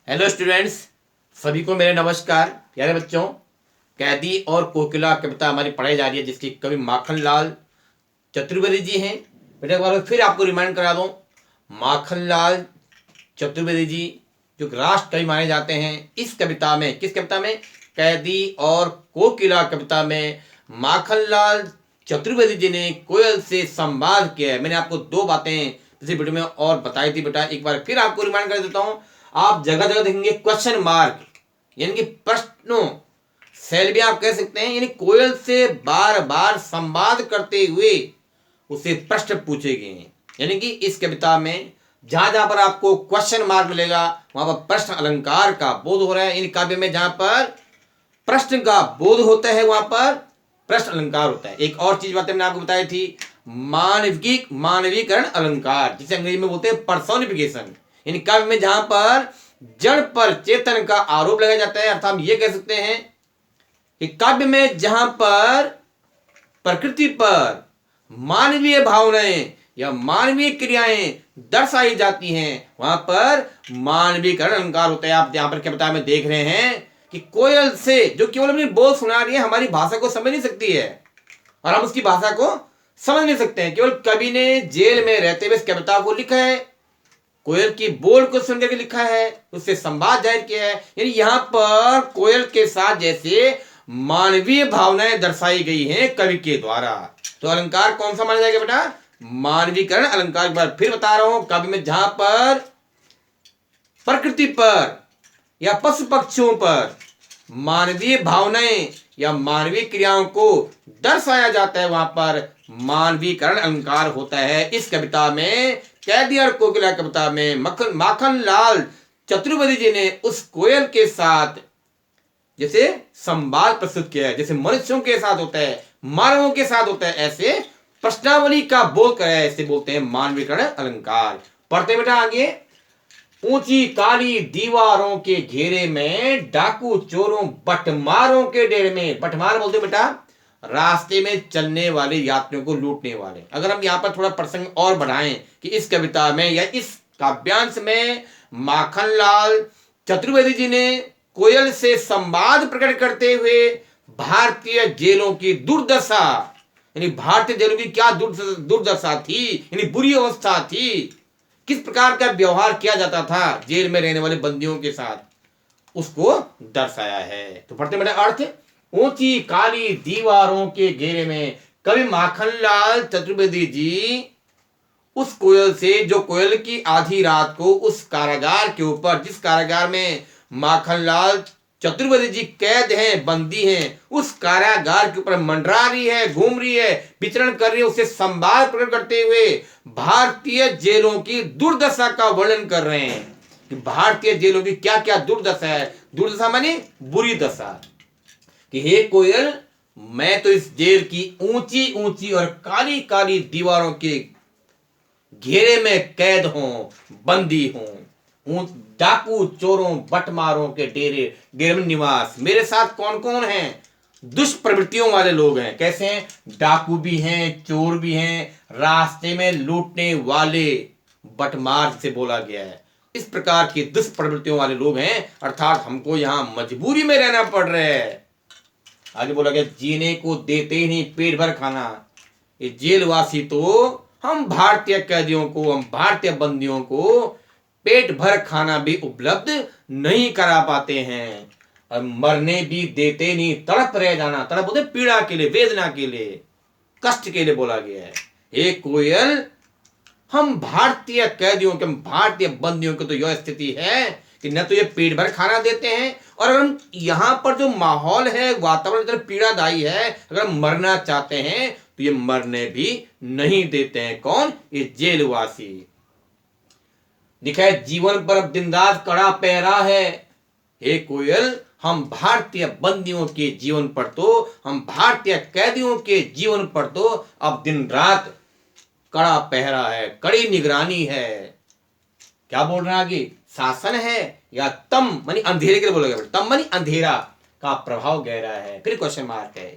Hello students, सभी को मेरे नमस्कार। प्यारे बच्चों, कैदी और कोकिला कविता हमारी पढ़ाई जा रही है, जिसकी कवि माखनलाल चतुर्वेदी जी हैं। बेटा एक बार फिर आपको रिमाइंड करा दूं, माखनलाल चतुर्वेदी जी जो राष्ट्र कवि माने जाते हैं, इस कविता में, किस कविता में, कैदी और कोकिला कविता में माखनलाल चतुर्वेदी जी ने कोयल से संवाद किया है। मैंने आपको दो बातें पिछली वीडियो में और बताई थी। बेटा एक बार फिर आपको रिमाइंड कर देता हूं। आप जगह जगह देखेंगे क्वेश्चन मार्क, यानी कि प्रश्नों शैल भी आप कह सकते हैं, यानी कोयल से बार बार संवाद करते हुए उसे प्रश्न पूछे गए हैं। यानी कि इस कविता में जहां जहां पर आपको क्वेश्चन मार्क मिलेगा वहां पर प्रश्न अलंकार का बोध हो रहा है। इन काव्य में जहां पर प्रश्न का बोध होता है वहां पर प्रश्न अलंकार होता है। एक और चीज बातें मैंने आपको बताई थी, मानवीकरण अलंकार, जिसे अंग्रेजी में बोलते हैं पर्सोनिफिकेशन। इन काव्य में जहां पर जड़ पर चेतन का आरोप लगाया जाता है, अर्थात हम ये कह सकते हैं कि काव्य में जहां पर प्रकृति पर मानवीय भावनाएं या मानवीय क्रियाएं दर्शाई जाती हैं वहां पर मानवीकरण अलंकार होता है। आप यहां पर कविता में देख रहे हैं कि कोयल से जो केवल अपनी बोल सुना रही है, हमारी भाषा को समझ नहीं सकती है और हम उसकी भाषा को समझ नहीं सकते हैं। केवल कवि ने जेल में रहते हुए इस कविता को लिखा है, कोयल की बोल को सुनकर के लिखा है, उससे संवाद जाहिर किया है। यानी यहां पर कोयल के साथ जैसे मानवीय भावनाएं दर्शाई गई हैं कवि के द्वारा। तो अलंकार कौन सा माना जाएगा बेटा? मानवीकरण अलंकार। एक बार फिर बता रहा हूं, काव्य में जहां पर प्रकृति पर या पशु पक्षियों पर मानवीय भावनाएं या मानवीय क्रियाओं को दर्शाया जाता है वहां पर मानवीकरण अलंकार होता है। इस कविता में, कैदी और कोकिला कविता में माखनलाल चतुर्वेदी जी ने उस कोयल के साथ जैसे संवाद प्रस्तुत किया है, जैसे मनुष्यों के साथ होता है, मानवों के साथ होता है, ऐसे प्रश्नावली का बोध कराया है। ऐसे बोलते हैं मानवीकरण अलंकार। पढ़ते बेटा आगे। ऊंची काली दीवारों के घेरे में डाकू चोरों बटमारों के डेरे में, बटमार बोलते बेटा रास्ते में चलने वाले यात्रियों को लूटने वाले। अगर हम यहाँ पर थोड़ा प्रसंग और बढ़ाएं कि इस कविता में या इस काव्यांश में माखनलाल चतुर्वेदी जी ने कोयल से संवाद प्रकट करते हुए भारतीय जेलों की दुर्दशा, यानी भारतीय जेलों की क्या दुर्दशा थी, यानी बुरी अवस्था थी, किस प्रकार का व्यवहार किया जाता था जेल में रहने वाले बंदियों के साथ, उसको दर्शाया है। तो पढ़ते मेरा अर्थ, ऊंची काली दीवारों के घेरे में कवि माखनलाल चतुर्वेदी जी उस कोयल से, जो कोयल की आधी रात को उस कारागार के ऊपर, जिस कारागार में माखनलाल चतुर्वेदी जी कैद हैं, बंदी हैं, उस कारागार के ऊपर मंडरा रही है, घूम रही है, विचरण कर रही है, उससे संवाद प्रकट करते हुए भारतीय जेलों की दुर्दशा का वर्णन कर रहे हैं कि भारतीय जेलों की क्या क्या दुर्दशा है। दुर्दशा माने बुरी दशा, कि हे कोयल, मैं तो इस जेल की ऊंची ऊंची और काली काली दीवारों के घेरे में कैद हूं, बंदी हूं, डाकू चोरों बटमारों के डेरे में निवास। मेरे साथ कौन कौन हैं? दुष्प्रवृत्तियों वाले लोग हैं। कैसे हैं? डाकू भी हैं, चोर भी हैं, रास्ते में लूटने वाले, बटमार से बोला गया है। इस प्रकार की दुष्प्रवृत्तियों वाले लोग हैं, अर्थात हमको यहां मजबूरी में रहना पड़ रहा है। आगे बोला गया, जीने को देते ही नहीं पेट भर खाना। ये जेलवासी तो हम भारतीय कैदियों को, हम भारतीय बंदियों को पेट भर खाना भी उपलब्ध नहीं करा पाते हैं और मरने भी देते नहीं, तड़प रह जाना। तड़प बोलते पीड़ा के लिए, वेदना के लिए, कष्ट के लिए बोला गया है। हे कोयल, हम भारतीय कैदियों के, भारतीय बंदियों की तो यह स्थिति है कि न तो ये पेट भर खाना देते हैं, और अगर हम यहां पर जो माहौल है, वातावरण इतना पीड़ादायी है, अगर हम मरना चाहते हैं तो ये मरने भी नहीं देते हैं। कौन? ये जेलवासी। लिखा है, जीवन पर अब दिन रात कड़ा पहरा है। हे कोयल, हम भारतीय बंदियों के जीवन पर तो, हम भारतीय कैदियों के जीवन पर तो अब दिन रात कड़ा पहरा है, कड़ी निगरानी है। क्या बोल रहा है आगे? शासन है या तम मानी अंधेरे के लिए बोला गया, तम मानी अंधेरा का प्रभाव गहरा है। फिर क्वेश्चन मार्क है।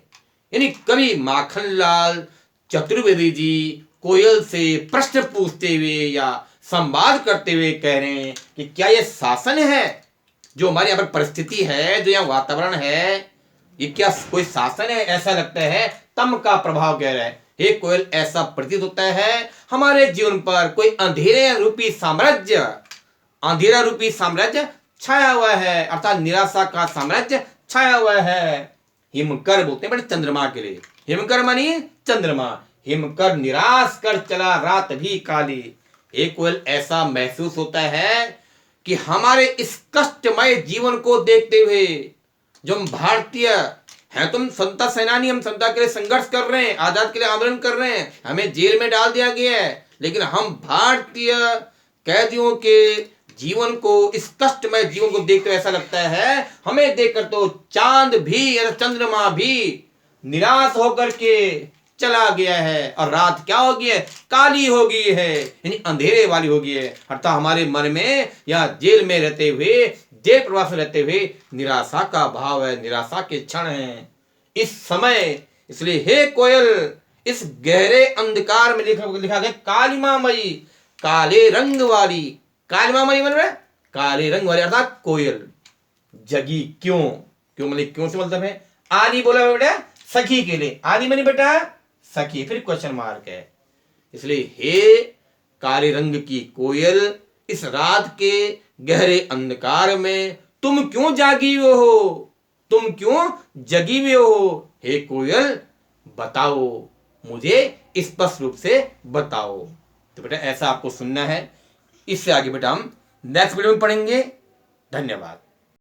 यानी कवि माखनलाल चतुर्वेदी जी कोयल से प्रश्न पूछते हुए या संवाद करते हुए कह रहे हैं कि क्या यह शासन है जो हमारे यहाँ पर परिस्थिति है, जो यहाँ वातावरण है, ये क्या कोई शासन है? ऐसा लगता है तम का प्रभाव गहरा है। हे कोयल, ऐसा प्रतीत होता है हमारे जीवन पर कोई अंधेरे रूपी साम्राज्य, अंधेरा रूपी साम्राज्य छाया हुआ है, अर्थात निराशा का साम्राज्य छाया हुआ है। हिमकर बोलते हैं बड़े चंद्रमा के लिए। हिमकर मानिए चंद्रमा। हिमकर निराश कर चला रात भी काली। एक कोयल, ऐसा महसूस होता है कि हमारे इस कष्टमय जीवन को देखते हुए, जो हम भारतीय हैं, तुम स्वतंत्रता सेनानी, हम स्वतंत्रता के लिए संघर्ष कर रहे हैं, आजाद के लिए आंदोलन कर रहे हैं, हमें जेल में डाल दिया गया है, लेकिन हम भारतीय कैदियों के जीवन को, इस कष्टमय जीवन को देखते हुए ऐसा लगता है, हमें देखकर तो चांद भी या चंद्रमा भी निराश होकर के चला गया है, और रात क्या हो गई है? काली हो गई है, यानी अंधेरे वाली हो गई है। अर्थात हमारे मन में या जेल में रहते हुए, जेल प्रवास में रहते हुए निराशा का भाव है, निराशा के क्षण हैं इस समय। इसलिए हे कोयल, इस गहरे अंधकार में लिखा गया कालिमामयी, काले रंग वाली। कालिमामयी मतलब काले रंग वाली, अर्थात कोयल जगी क्यों? क्यों मतलब क्यों से मतलब है? आदि बोला बेटा सखी के लिए, आदि मनी बेटा सखी, फिर क्वेश्चन मार्क है। इसलिए हे काले रंग की कोयल, इस रात के गहरे अंधकार में तुम क्यों जागी हुए हो? तुम क्यों जगी हुए हो? हे कोयल बताओ, मुझे स्पष्ट रूप से बताओ। तो बेटा ऐसा आपको सुनना है। इससे आगे बेटा हम नेक्स्ट वीडियो में पढ़ेंगे। धन्यवाद।